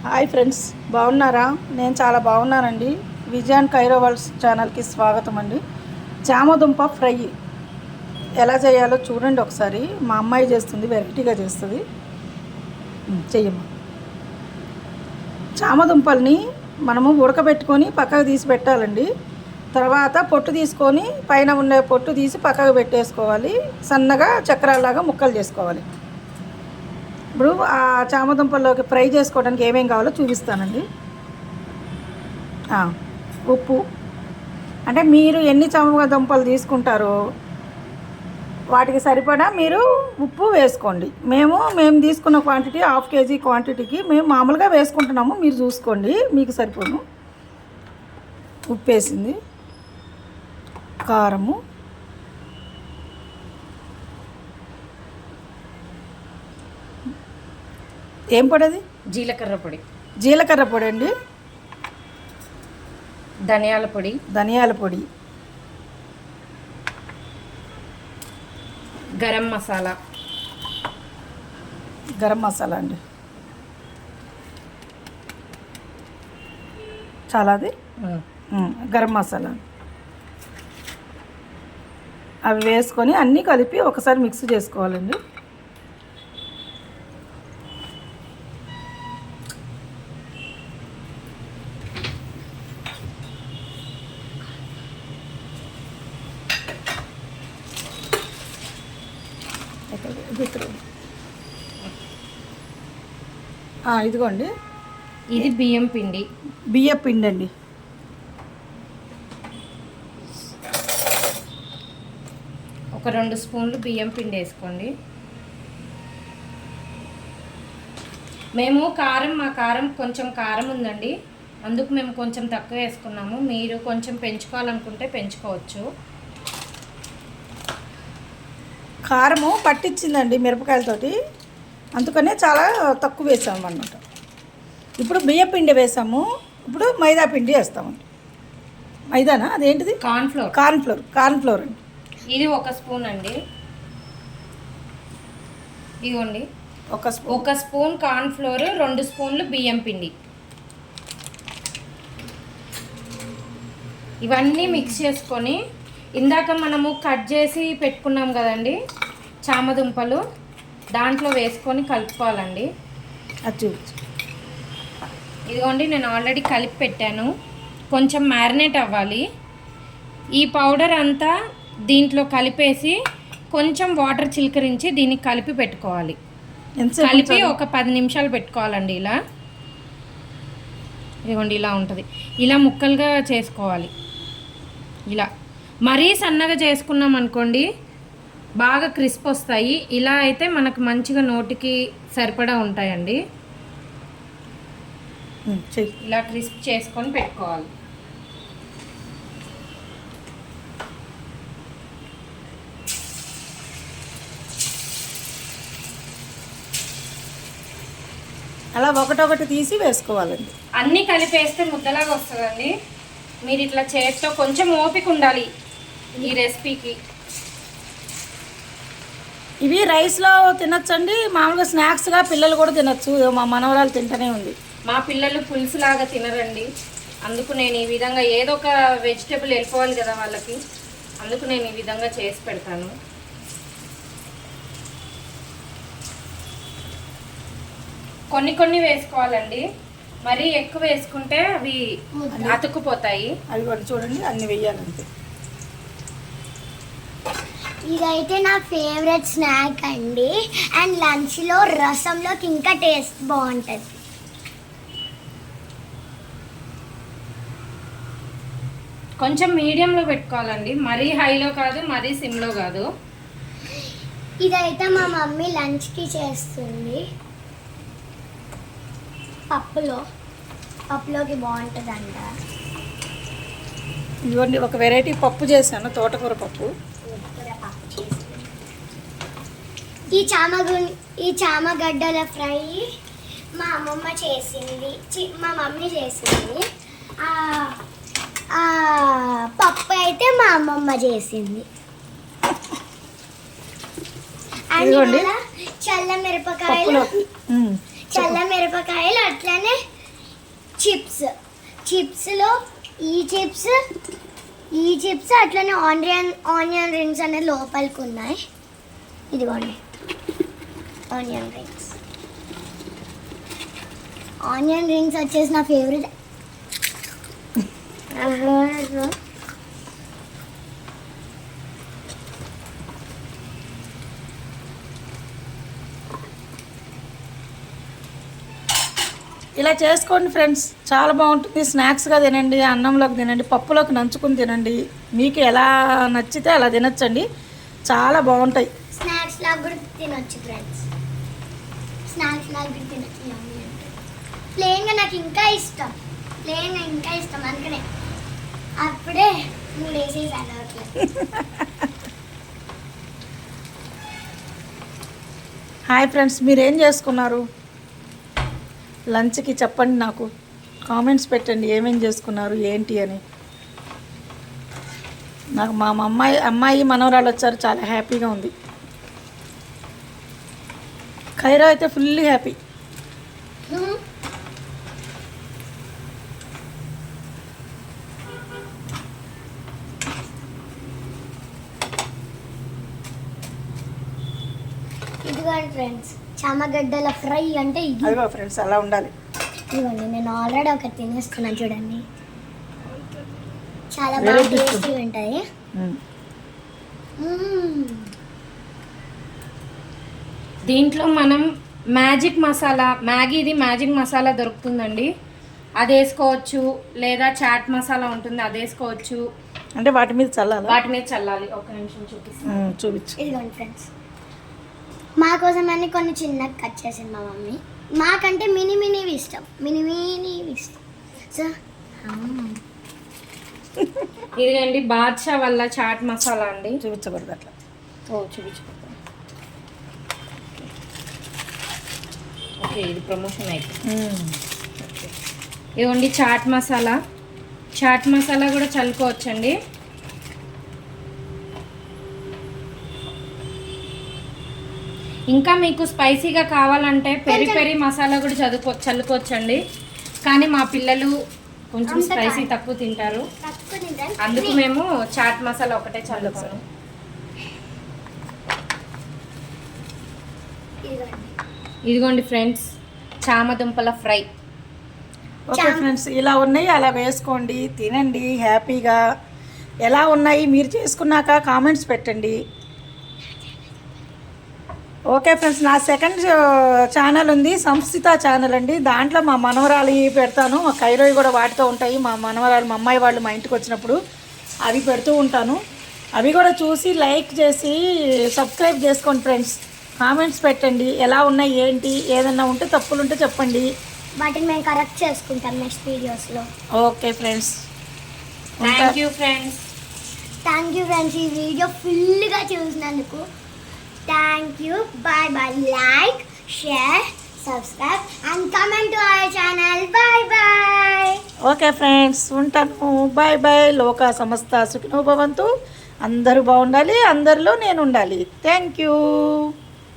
Hi friends, బాగున్నారా? నేను చాలా బాగున్నానండి. విజయాన్ కైరో వరల్డ్స్ ఛానల్కి స్వాగతం అండి. చామదుంప ఫ్రై ఎలా చేయాలో చూడండి ఒకసారి. మా అమ్మాయి చేస్తుంది, వెరైటీగా చేస్తుంది. చెయ్యమ్మా. చామదుంపల్ని మనము ఉడకబెట్టుకొని పక్కకు తీసి పెట్టాలండి. తర్వాత పొట్టు తీసుకొని పైన ఉండే పొట్టు తీసి పక్కకు పెట్టేసుకోవాలి. సన్నగా చక్రాల్లాగా ముక్కలు చేసుకోవాలి. ఇప్పుడు ఆ చామదుంపల్లోకి ఫ్రై చేసుకోవడానికి ఏమేం కావాలో చూపిస్తానండి. ఉప్పు, అంటే మీరు ఎన్ని చామదుంపలు తీసుకుంటారో వాటికి సరిపడా మీరు ఉప్పు వేసుకోండి. మేము తీసుకున్న క్వాంటిటీ 1/2 kg క్వాంటిటీకి మేము మామూలుగా వేసుకుంటున్నాము. మీరు చూసుకోండి, మీకు సరిపోను. ఉప్పు వేసింది, కారము, ఏం పొడి అది? జీలకర్ర పొడి. జీలకర్ర పొడి అండి. ధనియాల పొడి. ధనియాల పొడి, గరం మసాలా. గరం మసాలా అండి. చాలా అది గరం మసాలా. అవి వేసుకొని అన్నీ కలిపి ఒకసారి మిక్స్ చేసుకోవాలండి. ఇదిగోండి, ఇది బియ్యం పిండి. బియ్యం పిండి అండి. ఒక 2 స్పూన్లు బియ్యం పిండి వేసుకోండి. మా కారం కొంచెం కారం ఉందండి, అందుకు మేము కొంచెం తక్కువ వేసుకున్నాము. మీరు కొంచెం పెంచుకోవాలనుకుంటే పెంచుకోవచ్చు. కారము పట్టించిందండి మిరపకాయలతోటి, అందుకనే చాలా తక్కువ వేసాము అన్నమాట. ఇప్పుడు బియ్యం పిండి వేసాము, ఇప్పుడు మైదా పిండి వేస్తామండి. మైదానా? అదేంటిది? కార్న్ఫ్లోర్ అండి. ఇది 1 స్పూన్ అండి. ఇదిగోండి, 1 స్పూన్ కార్న్ఫ్లోర్, 2 స్పూన్లు బియ్యం పిండి. ఇవన్నీ మిక్స్ చేసుకొని ఇందాక మనము కట్ చేసి పెట్టుకున్నాం కదండి చామదుంపలు, దాంట్లో వేసుకొని కలుపుకోవాలండి. అది ఇదిగోండి, నేను ఆల్రెడీ కలిపి పెట్టాను. కొంచెం మ్యారినేట్ అవ్వాలి. ఈ పౌడర్ అంతా దీంట్లో కలిపేసి కొంచెం వాటర్ చిలకరించి దీన్ని కలిపి పెట్టుకోవాలి. కలిపి ఒక 10 నిమిషాలు పెట్టుకోవాలండి. ఇలా ఇదిగోండి, ఇలా ఉంటుంది. ఇలా ముక్కలుగా చేసుకోవాలి. ఇలా మరీ సన్నగా చేసుకున్నాం అనుకోండి, బాగా క్రిస్ప్ వస్తాయి. ఇలా అయితే మనకు మంచిగా నోటికి సరిపడా ఉంటాయండి. ఇలా క్రిస్ప్ చేసుకొని పెట్టుకోవాలి. అలా ఒకటొకటి తీసి వేసుకోవాలండి. అన్నీ కలిపేస్తే ముద్దలాగా వస్తుందండి. మీరు ఇట్లా చేతితో కొంచెం ఓపిక ఉండాలి ఈ రెసిపీకి. ఇవి రైస్లో తినచ్చండి, మామూలుగా స్నాక్స్గా పిల్లలు కూడా తినచ్చు. మా మనవరాలు తింటూనే ఉంది. మా పిల్లలు పులుసులాగా తినరండి, అందుకు నేను ఈ విధంగా ఏదో ఒక వెజిటేబుల్ వెళ్ళిపోవాలి కదా వాళ్ళకి, అందుకు నేను ఈ విధంగా చేసి పెడతాను. కొన్ని వేసుకోవాలండి, మరీ ఎక్కువ వేసుకుంటే అవి అతుక్కుపోతాయి. అవి కూడా చూడండి, అన్ని వేయాలంతే. ఇదైతే నా ఫేవరెట్ స్నాక్ అండి, అండ్ లంచ్లో రసంలోకి ఇంకా టేస్ట్ బాగుంటుంది. కొంచెం మీడియంలో పెట్టుకోవాలండి, మరీ హైలో కాదు, మరీ సిమ్లో కాదు. ఇదైతే మా మమ్మీ లంచ్కి చేస్తుంది. పప్పులోకి బాగుంటుందంట. ఇదిగోండి, ఒక వెరైటీ పప్పు చేశాను, తోటకూర పప్పు. ఈ చామగడ్డల ఫ్రై మా అమ్మమ్మ చేసింది, మా మమ్మీ చేసింది. పప్పు అయితే మా అమ్మమ్మ చేసింది. చల్ల మిరపకాయలు అట్లనే చిప్స్లో ఈ చిప్స్ అట్లనే ఆనియన్ రింగ్స్ అనేది లోపలికి ఉన్నాయి. ఇదిగోండి ఆనియన్ రింగ్స్ వచ్చేసి నా ఫేవరెట్. ఇలా చేసుకోండి ఫ్రెండ్స్, చాలా బాగుంటుంది. స్నాక్స్గా తినండి, అన్నంలోకి తినండి, పప్పులోకి నంచుకుని తినండి. మీకు ఎలా నచ్చితే అలా తినచ్చండి, చాలా బాగుంటాయి. స్నాక్స్ లాగా కూడా తినొచ్చు ఫ్రెండ్స్, స్నాక్స్ లాగా కూడా తినొచ్చు. ప్లెయిన్గా నాకు ఇంకా ఇష్టం, అందుకనే అప్పుడే 3 వేసేసాను. హాయ్ ఫ్రెండ్స్, మీరేం చేసుకున్నారు లంచ్కి చెప్పండి, నాకు కామెంట్స్ పెట్టండి ఏమేం చేసుకున్నారు ఏంటి అని. నాకు మా అమ్మాయి మనవరాలు వచ్చారు, చాలా హ్యాపీగా ఉంది. ఖైరా అయితే ఫుల్ హ్యాపీ. ఇదిగోండి ఫ్రెండ్స్, చామగడ్డల ఫ్రై అంటే ఇది. అదిగో ఫ్రెండ్స్, అలా ఉండాలి. ఇదిగోండి, నేను ఆల్రెడీ ఒకటి తినేస్తున్నాను చూడండి, చాలా Very బాగా good. టేస్టీ ఉంటాయి. దీంట్లో మనం మ్యాగీది మ్యాజిక్ మసాలా దొరుకుతుందండి, అది వేసుకోవచ్చు. లేదా చాట్ మసాలా ఉంటుంది, అది వేసుకోవచ్చు. అంటే వాటి మీద చల్లాలి. వాటి మీద చల్లాలి. ఒక నిమిషం చూపిస్తాను. చూపించు. ఇదిగోండి ఫ్రెండ్స్, మా కోసం అన్ని కొన్ని చిన్నగా కట్ చేసింది మా మమ్మీ. మాకంటే మినీ ఇష్టం సో ఇదిగండి బాద్షా వల్ల చాట్ మసాలా అండి. చూపించకూడదు అట్లా. చూపించకూడదు. ఓకే, ఇది ప్రమోషన్ అయితే. ఇదిగోండి చాట్ మసాలా కూడా చల్లుకోవచ్చండి. ఇంకా మీకు స్పైసీగా కావాలంటే పెరి మసాలా కూడా చల్లుకోవచ్చండి. కానీ మా పిల్లలు కొంచెం స్పైసీ తక్కువ తింటారు, అందుకు మేము చాట్ మసాలా ఒకటే చల్లుతాము. ఇదిగోండి ఫ్రెండ్స్, చామదుంపల ఫ్రై. ఓకే ఫ్రెండ్స్, ఇలా ఉన్నాయి, అలా వేసుకోండి, తినండి హ్యాపీగా. ఎలా ఉన్నాయి మీరు చేసుకున్నాక కామెంట్స్ పెట్టండి. ఓకే ఫ్రెండ్స్, నా సెకండ్ ఛానల్ ఉంది, సంస్థిత ఛానల్ అండి. దాంట్లో మా మనవరాలు పెడతాను, మా కైరోయి కూడా వాటితో ఉంటాయి. మా మనవరాలు మా అమ్మాయి వాళ్ళు మా ఇంటికి వచ్చినప్పుడు అవి పెడుతూ ఉంటాను. అవి కూడా చూసి లైక్ చేసి సబ్స్క్రైబ్ చేసుకోండి ఫ్రెండ్స్. కామెంట్స్ పెట్టండి, ఎలా ఉన్నాయి ఏంటి, ఏదన్నా ఉంటే తప్పులు ఉంటే చెప్పండి, వాటిని మేము కరెక్ట్ చేసుకుంటాం నెక్స్ట్ వీడియోస్లో. Okay friends, thank you friends. ఈ వీడియో ఫుల్గా చూసినందుకు thank you. Bye. Like, share, subscribe and comment to our channel. Bye. Okay friends, ఉంటాను. బాయ్. లోకా సమస్త సుఖినో భవంతు. అందరూ బాగుండాలి, అందరిలో నేను ఉండాలి. Thank you.